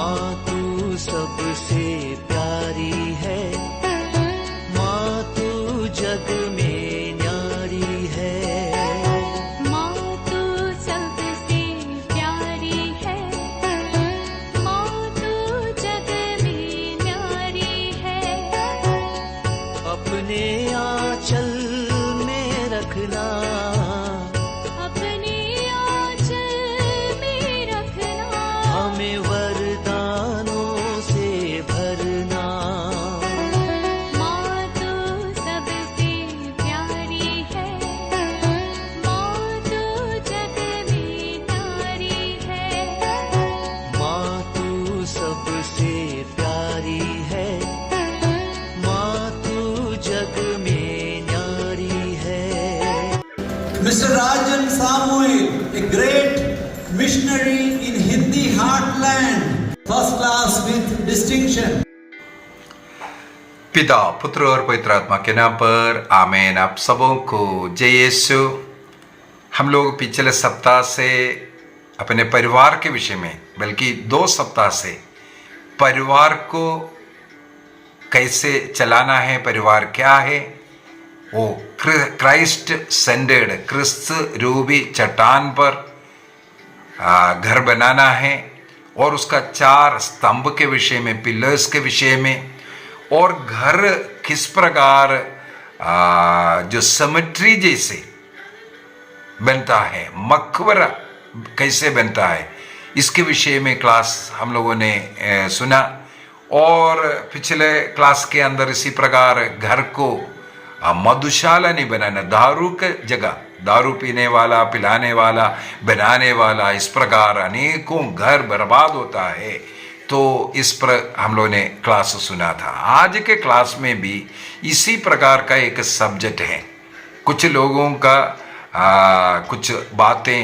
माँ तू सबसे प्यारी है, माँ तू जग में न्यारी है। माँ तू सबसे प्यारी है, माँ तू जग में न्यारी है। अपने आंचल में रखना, अपने आंचल में रखना। हमें वरदानों से भरना। माँ तू सबसे प्यारी है, माँ तू जग में न्यारी है। माँ तू सबसे प्यारी है, माँ तू जग में न्यारी है। Mr. Rajan Samuel, a great missionary in Hindi heartland, first class with distinction. पिता, पुत्र और पवित्र आत्मा के नाम पर आमीन। आप सबों को जय यीशु। हम लोग पिछले सप्ताह से अपने परिवार के विषय में, बल्कि 2 सप्ताह से परिवार को कैसे चलाना है, परिवार क्या है, वो क्राइस्ट सेंटर्ड, क्रिस्त रूपी चट्टान पर घर बनाना है, और उसका 4 स्तंभ के विषय में, पिलर्स के विषय में, और घर किस प्रकार जो सिमेट्री जैसे बनता है, मकबरा कैसे बनता है, इसके विषय में क्लास हम लोगों ने सुना। और पिछले क्लास के अंदर इसी प्रकार घर को मधुशाला नहीं बनाना, दारू के जगह दारू पीने वाला, पिलाने वाला, बनाने वाला, इस प्रकार अनेकों घर बर्बाद होता है। तो इस पर हम लोगों ने क्लास सुना था। आज के क्लास में भी इसी प्रकार का एक सब्जेक्ट है। कुछ लोगों का कुछ बातें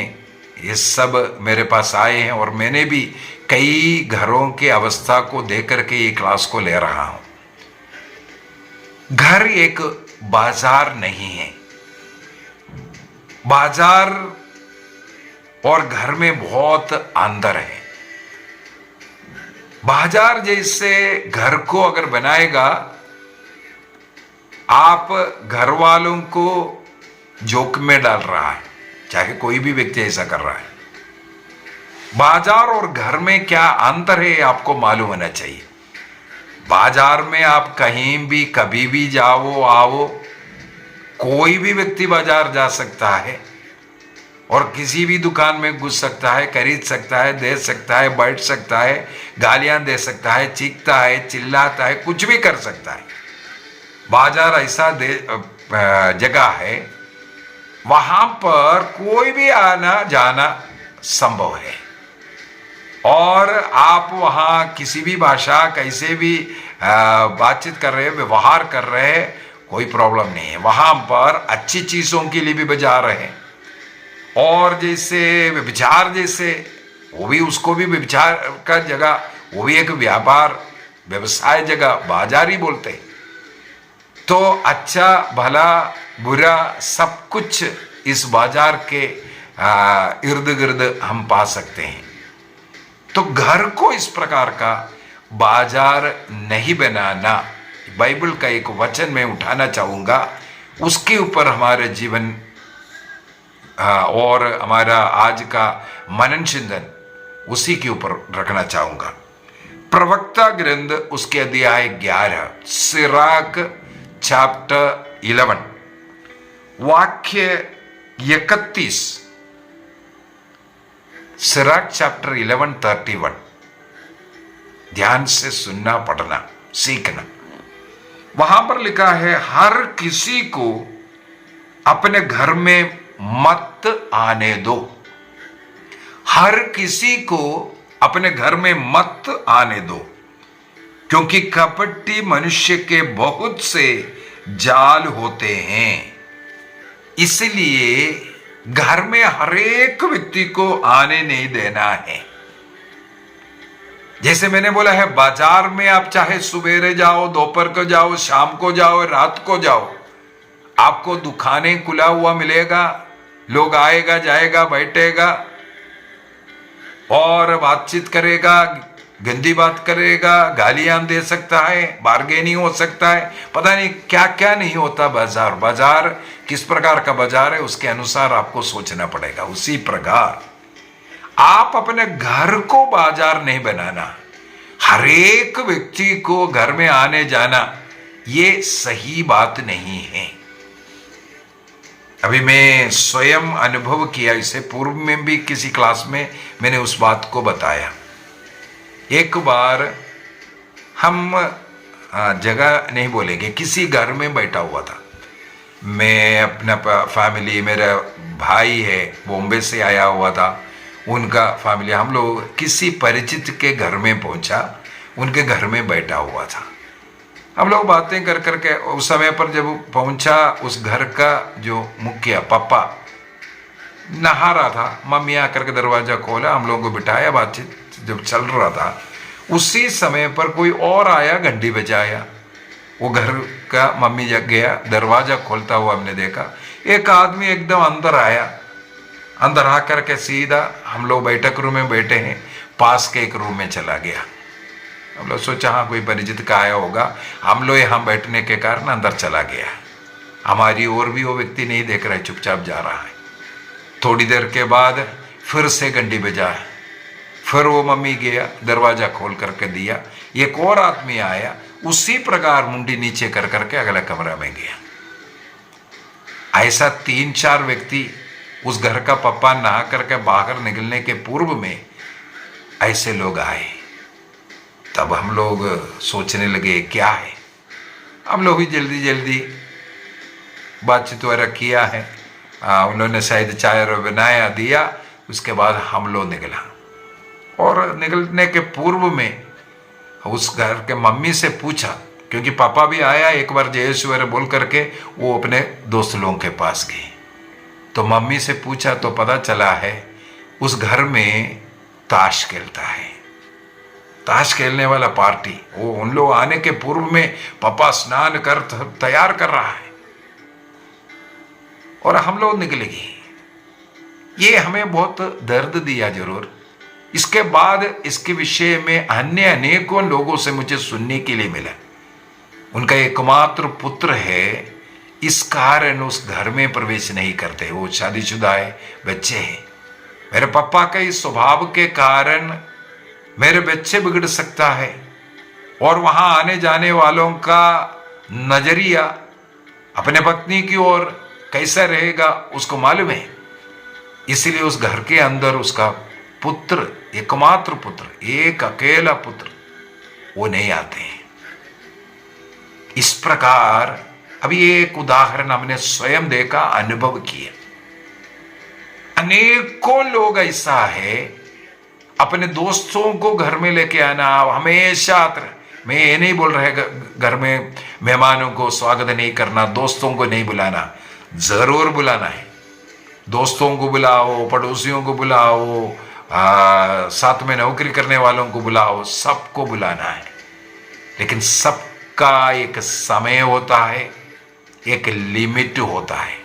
ये सब मेरे पास आए हैं, और मैंने भी कई घरों के अवस्था को देख करके ये क्लास को ले रहा हूं। घर एक बाजार नहीं है। बाजार और घर में बहुत अंतर है। बाजार जैसे घर को अगर बनाएगा, आप घर वालों को जोखिम में डाल रहा है, चाहे कोई भी व्यक्ति ऐसा कर रहा है। बाजार और घर में क्या अंतर है आपको मालूम होना चाहिए। बाजार में आप कहीं भी कभी भी जाओ आओ, कोई भी व्यक्ति बाजार जा सकता है और किसी भी दुकान में घुस सकता है, खरीद सकता है, दे सकता है, बैठ सकता है, गालियां दे सकता है, चीखता है, चिल्लाता है, कुछ भी कर सकता है। बाजार ऐसा जगह है, वहां पर कोई भी आना जाना संभव है, और आप वहां किसी भी भाषा, कैसे भी बातचीत कर रहे हैं, व्यवहार कर रहे हैं, कोई प्रॉब्लम नहीं है। वहां पर अच्छी चीजों के लिए भी बाजार है, और जैसे व्यभिचार जैसे, वो भी, उसको भी व्यभिचार का जगह, वो भी एक व्यापार व्यवसाय जगह बाजार ही बोलते हैं। तो अच्छा भला बुरा सब कुछ इस बाजार के इर्द गिर्द हम पा सकते हैं। तो घर को इस प्रकार का बाजार नहीं बनाना, बाइबल का एक वचन मैं उठाना चाहूंगा, उसके ऊपर हमारे जीवन और हमारा आज का मनन चिंतन उसी के ऊपर रखना चाहूंगा। प्रवक्ता ग्रंथ उसके अध्याय 11, सिराक चैप्टर 11 वाक्य 31। Sirach chapter 11:31। ध्यान से सुनना, पढ़ना, सीखना। वहां पर लिखा है, हर किसी को अपने घर में मत आने दो। हर किसी को अपने घर में मत आने दो, क्योंकि कपटी मनुष्य के बहुत से जाल होते हैं। इसलिए घर में हर एक व्यक्ति को आने नहीं देना है। जैसे मैंने बोला है, बाजार में आप चाहे सवेरे जाओ, दोपहर को जाओ, शाम को जाओ, रात को जाओ, आपको दुकानें खुला हुआ मिलेगा, लोग आएगा जाएगा, बैठेगा और बातचीत करेगा, गंदी बात करेगा, गालियां दे सकता है, बार्गेनिंग हो सकता है, पता नहीं क्या क्या नहीं होता। बाजार किस प्रकार का बाजार है उसके अनुसार आपको सोचना पड़ेगा। उसी प्रकार आप अपने घर को बाजार नहीं बनाना। हर एक व्यक्ति को घर में आने जाना ये सही बात नहीं है। अभी मैं स्वयं अनुभव किया, इससे पूर्व में भी किसी क्लास में मैंने उस बात को बताया। एक बार हम जगह नहीं बोलेंगे, किसी घर में बैठा हुआ था, मैं अपना फैमिली, मेरा भाई है बॉम्बे से आया हुआ था, उनका फैमिली, हम लोग किसी परिचित के घर में पहुंचा, उनके घर में बैठा हुआ था। हम लोग बातें कर करके उस समय पर जब पहुंचा, उस घर का जो मुखिया पापा नहा रहा था, मम्मी आकर के दरवाजा खोला, हम लोगों को बिठाया, बातचीत जब चल रहा था उसी समय पर कोई और आया, घंटी बजाया। वो घर का मम्मी जग गया, दरवाजा खोलता हुआ हमने देखा एक आदमी एकदम अंदर आया, अंदर आकर के सीधा, हम लोग बैठक रूम में बैठे हैं, पास के एक रूम में चला गया। हम लोग सोचा हाँ कोई परिचित का आया होगा, हम लोग यहाँ बैठने के कारण अंदर चला गया। हमारी ओर भी वो व्यक्ति नहीं देख रहा है, चुपचाप जा रहा है। थोड़ी देर के बाद फिर से घंटी बजा, फिर वो मम्मी गया, दरवाजा खोल करके दिया, एक और आदमी आया, उसी प्रकार मुंडी नीचे कर करके अगला कमरा में गया। ऐसा 3-4 व्यक्ति उस घर का पप्पा नहा करके बाहर निकलने के पूर्व में ऐसे लोग आए। तब हम लोग सोचने लगे क्या है। हम लोग भी जल्दी जल्दी बातचीत वगैरह किया है, उन्होंने शायद चाय बनाया दिया, उसके बाद हम लोग निकला। और निकलने के पूर्व में उस घर के मम्मी से पूछा, क्योंकि पापा भी आया, एक बार जय सवेरे बोल करके वो अपने दोस्त लोगों के पास गए। तो मम्मी से पूछा तो पता चला है उस घर में ताश खेलता है, ताश खेलने वाला पार्टी। वो उन लोग आने के पूर्व में पापा स्नान कर तैयार कर रहा है और हम लोग निकलेंगे। ये हमें बहुत दर्द दिया जरूर। इसके बाद इसके विषय में अन्य अनेकों लोगों से मुझे सुनने के लिए मिला। उनका एकमात्र पुत्र है, इस कारण उस घर में प्रवेश नहीं करते, वो शादीशुदा है, बच्चे हैं। मेरे पापा के इस स्वभाव के कारण मेरे बच्चे बिगड़ सकता है और वहां आने जाने वालों का नजरिया अपने पत्नी की ओर कैसा रहेगा उसको मालूम है। इसलिए उस घर के अंदर उसका पुत्र, एकमात्र पुत्र, एक अकेला पुत्र, वो नहीं आते हैं। इस प्रकार अभी एक उदाहरण हमने स्वयं देखा, अनुभव किया। अनेकों लोग ऐसा है, अपने दोस्तों को घर में लेके आना हमेशा। मैं ये नहीं बोल रहा घर में मेहमानों को स्वागत नहीं करना, दोस्तों को नहीं बुलाना, जरूर बुलाना है। दोस्तों को बुलाओ, पड़ोसियों को बुलाओ, साथ में नौकरी करने वालों को बुलाओ, सबको बुलाना है। लेकिन सबका एक समय होता है, एक लिमिट होता है।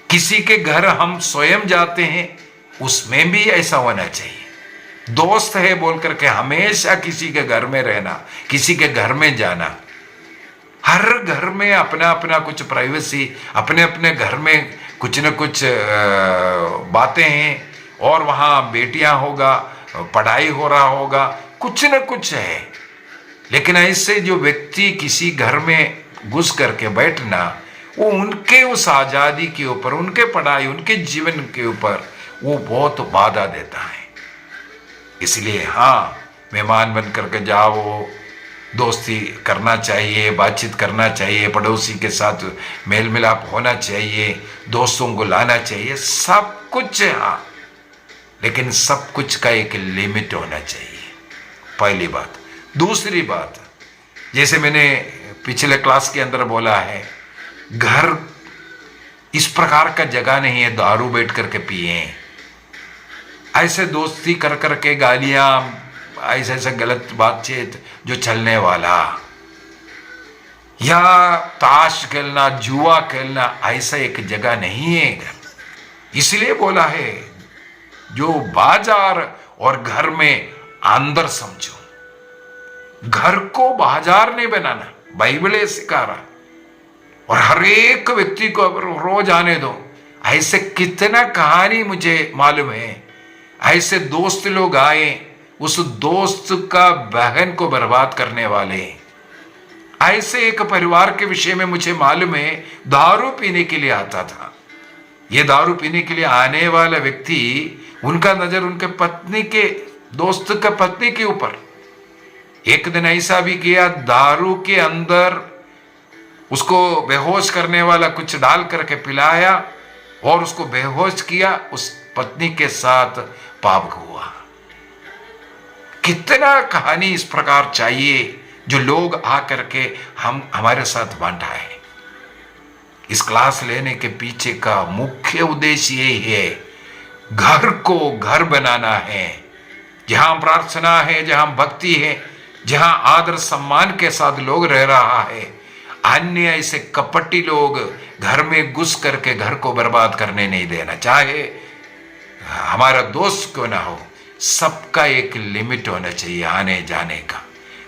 किसी के घर हम स्वयं जाते हैं, उसमें भी ऐसा होना चाहिए। दोस्त है बोल करके हमेशा किसी के घर में रहना, किसी के घर में जाना। हर घर में अपना अपना कुछ प्राइवेसी, अपने अपने घर में कुछ न कुछ बातें हैं, और वहाँ बेटियां होगा, पढ़ाई हो रहा होगा, कुछ न कुछ है। लेकिन ऐसे जो व्यक्ति किसी घर में घुस करके बैठना, वो उनके उस आज़ादी के ऊपर, उनके पढ़ाई, उनके जीवन के ऊपर वो बहुत बाधा देता है। इसलिए हाँ, मेहमान बन करके जाओ, दोस्ती करना चाहिए, बातचीत करना चाहिए, पड़ोसी के साथ मेल मिलाप होना चाहिए, दोस्तों को लाना चाहिए, सब कुछ हाँ, लेकिन सब कुछ का एक लिमिट होना चाहिए, पहली बात। दूसरी बात, जैसे मैंने पिछले क्लास के अंदर बोला है, घर इस प्रकार का जगह नहीं है दारू बैठ करके पिए, ऐसे दोस्ती कर करके गालियां, ऐसे ऐसे गलत बातचीत जो चलने वाला, या ताश खेलना, जुआ खेलना, ऐसा एक जगह नहीं है घर। इसलिए बोला है जो बाजार और घर में अंदर समझो। घर को बाजार नहीं बनाना, बाइबल ये सिखा रहा। और हर एक व्यक्ति को रोज आने दो। ऐसे कितना कहानी मुझे मालूम है, ऐसे दोस्त लोग आए, उस दोस्त का बहन को बर्बाद करने वाले। ऐसे एक परिवार के विषय में मुझे मालूम है, दारू पीने के लिए आता था। ये दारू पीने के लिए आने वाला व्यक्ति, उनका नजर उनके पत्नी के, दोस्त का पत्नी के ऊपर। एक दिन ऐसा भी किया, दारू के अंदर उसको बेहोश करने वाला कुछ डाल करके पिलाया और उसको बेहोश किया। उस पत्नी के साथ पाप हुआ। कितना कहानी इस प्रकार चाहिए जो लोग आकर के हमारे साथ बांटा है। इस क्लास लेने के पीछे का मुख्य उद्देश्य यही है, घर को घर बनाना है, जहां प्रार्थना है, जहां भक्ति है, जहां आदर सम्मान के साथ लोग रह रहा है। अन्य ऐसे कपटी लोग घर में घुस करके घर को बर्बाद करने नहीं देना। चाहे हमारा दोस्त क्यों ना हो, सबका एक लिमिट होना चाहिए। आने जाने का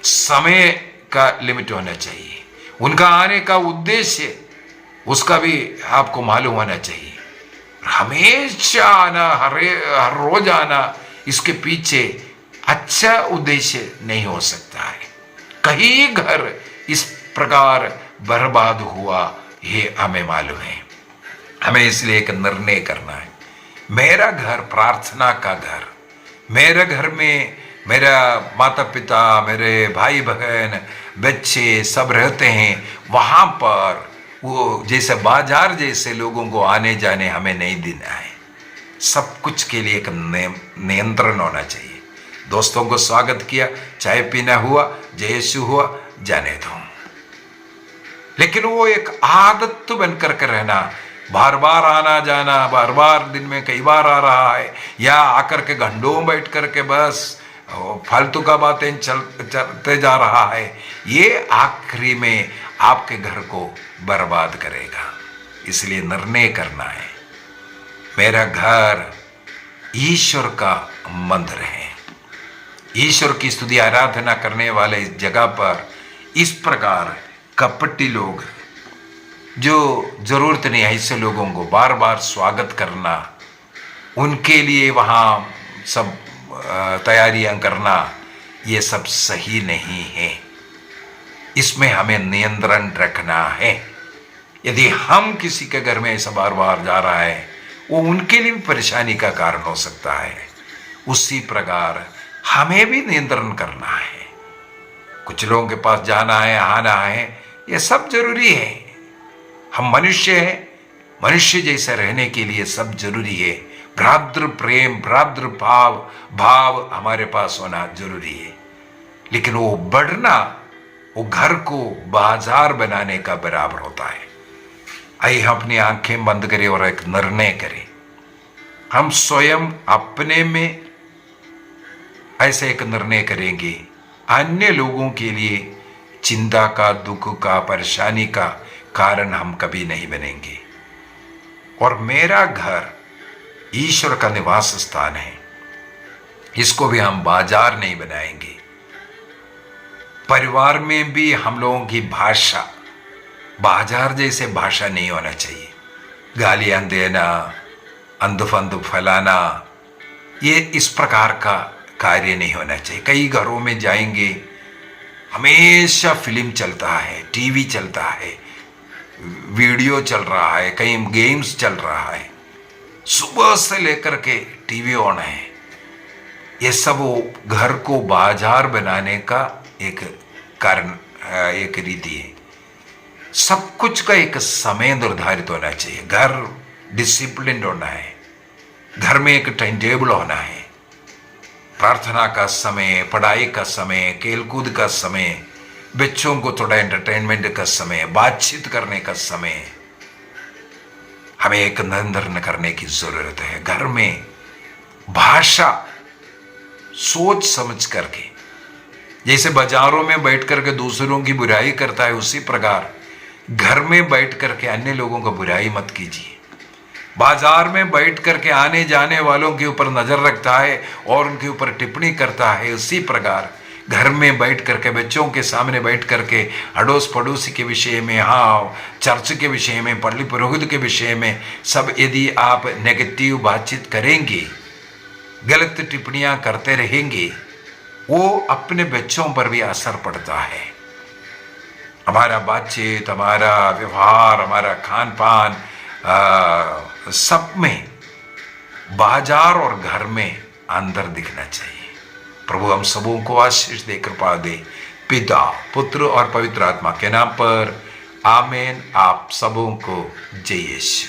समय का लिमिट होना चाहिए। उनका आने का उद्देश्य उसका भी आपको मालूम होना चाहिए। हमेशा आना, हर रोज आना, इसके पीछे अच्छा उद्देश्य नहीं हो सकता है। कहीं घर इस प्रकार बर्बाद हुआ, ये हमें मालूम है। हमें इसलिए एक निर्णय करना है, मेरा घर प्रार्थना का घर। मेरे घर में मेरा माता पिता, मेरे भाई बहन, बच्चे सब रहते हैं। वहां पर वो जैसे बाजार जैसे लोगों को आने जाने हमें नहीं देना है। सब कुछ के लिए एक नियंत्रण होना चाहिए। दोस्तों को स्वागत किया, चाय पीना हुआ, जय यीशु हुआ, जाने दो। लेकिन वो एक आदत बन करके रहना, बार बार आना जाना, बार बार दिन में कई बार आ रहा है, या आकर के घंटों बैठ करके बस फालतू का बातें चलते जा रहा है, ये आखिरी में आपके घर को बर्बाद करेगा। इसलिए निर्णय करना है, मेरा घर ईश्वर का मंदिर है। ईश्वर की स्तुति आराधना करने वाले इस जगह पर इस प्रकार कपटी लोग, जो जरूरत नहीं ऐसे लोगों को बार बार स्वागत करना, उनके लिए वहाँ सब तैयारियां करना, ये सब सही नहीं है। इसमें हमें नियंत्रण रखना है। यदि हम किसी के घर में ऐसा बार बार जा रहा है, वो उनके लिए भी परेशानी का कारण हो सकता है। उसी प्रकार हमें भी नियंत्रण करना है। कुछ लोगों के पास जाना है, आना है, ये सब जरूरी है। हम मनुष्य हैं, मनुष्य जैसे रहने के लिए सब जरूरी है। भ्रातृ प्रेम, भ्रातृ भाव हमारे पास होना जरूरी है। लेकिन वो बढ़ना, वो घर को बाजार बनाने का बराबर होता है। आइए हम अपनी आंखें बंद करें और एक निर्णय करें। हम स्वयं अपने में ऐसे एक निर्णय करेंगे, अन्य लोगों के लिए चिंता का, दुख का, परेशानी का कारण हम कभी नहीं बनेंगे। और मेरा घर ईश्वर का निवास स्थान है, इसको भी हम बाजार नहीं बनाएंगे। परिवार में भी हम लोगों की भाषा बाजार जैसे भाषा नहीं होना चाहिए। गालियां देना, अंधुफंधु फैलाना, ये इस प्रकार का कार्य नहीं होना चाहिए। कई घरों में जाएंगे, हमेशा फिल्म चलता है, टीवी चलता है, वीडियो चल रहा है, कहीं गेम्स चल रहा है, सुबह से लेकर के टीवी ऑन है। ये सब वो घर को बाजार बनाने का एक कारण, एक रीति है। सब कुछ का एक समय निर्धारित होना चाहिए। घर डिसिप्लिन होना है, घर में एक टाइम टेबल होना है। प्रार्थना का समय, पढ़ाई का समय, खेलकूद का समय, बच्चों को थोड़ा एंटरटेनमेंट का समय, बातचीत करने का समय, हमें एक नियंत्रण करने की जरूरत है। घर में भाषा सोच समझ करके, जैसे बाजारों में बैठ करके दूसरों की बुराई करता है, उसी प्रकार घर में बैठ करके अन्य लोगों का बुराई मत कीजिए। बाजार में बैठ करके आने जाने वालों के ऊपर नजर रखता है और उनके ऊपर टिप्पणी करता है, उसी प्रकार घर में बैठ करके, बच्चों के सामने बैठ करके अड़ोस पड़ोसी के विषय में, हाँ, चर्च के विषय में, पल्ली पुरोहित के विषय में सब यदि आप नेगेटिव बातचीत करेंगे, गलत टिप्पणियां करते रहेंगे, वो अपने बच्चों पर भी असर पड़ता है। हमारा बातचीत, हमारा व्यवहार, हमारा खान पान, सब में, बाजार और घर में अंदर दिखना चाहिए। प्रभु हम सबों को आशीष दे, कृपा दे, पिता, पुत्र और पवित्र आत्मा के नाम पर आमीन। आप सबों को जय यीशु।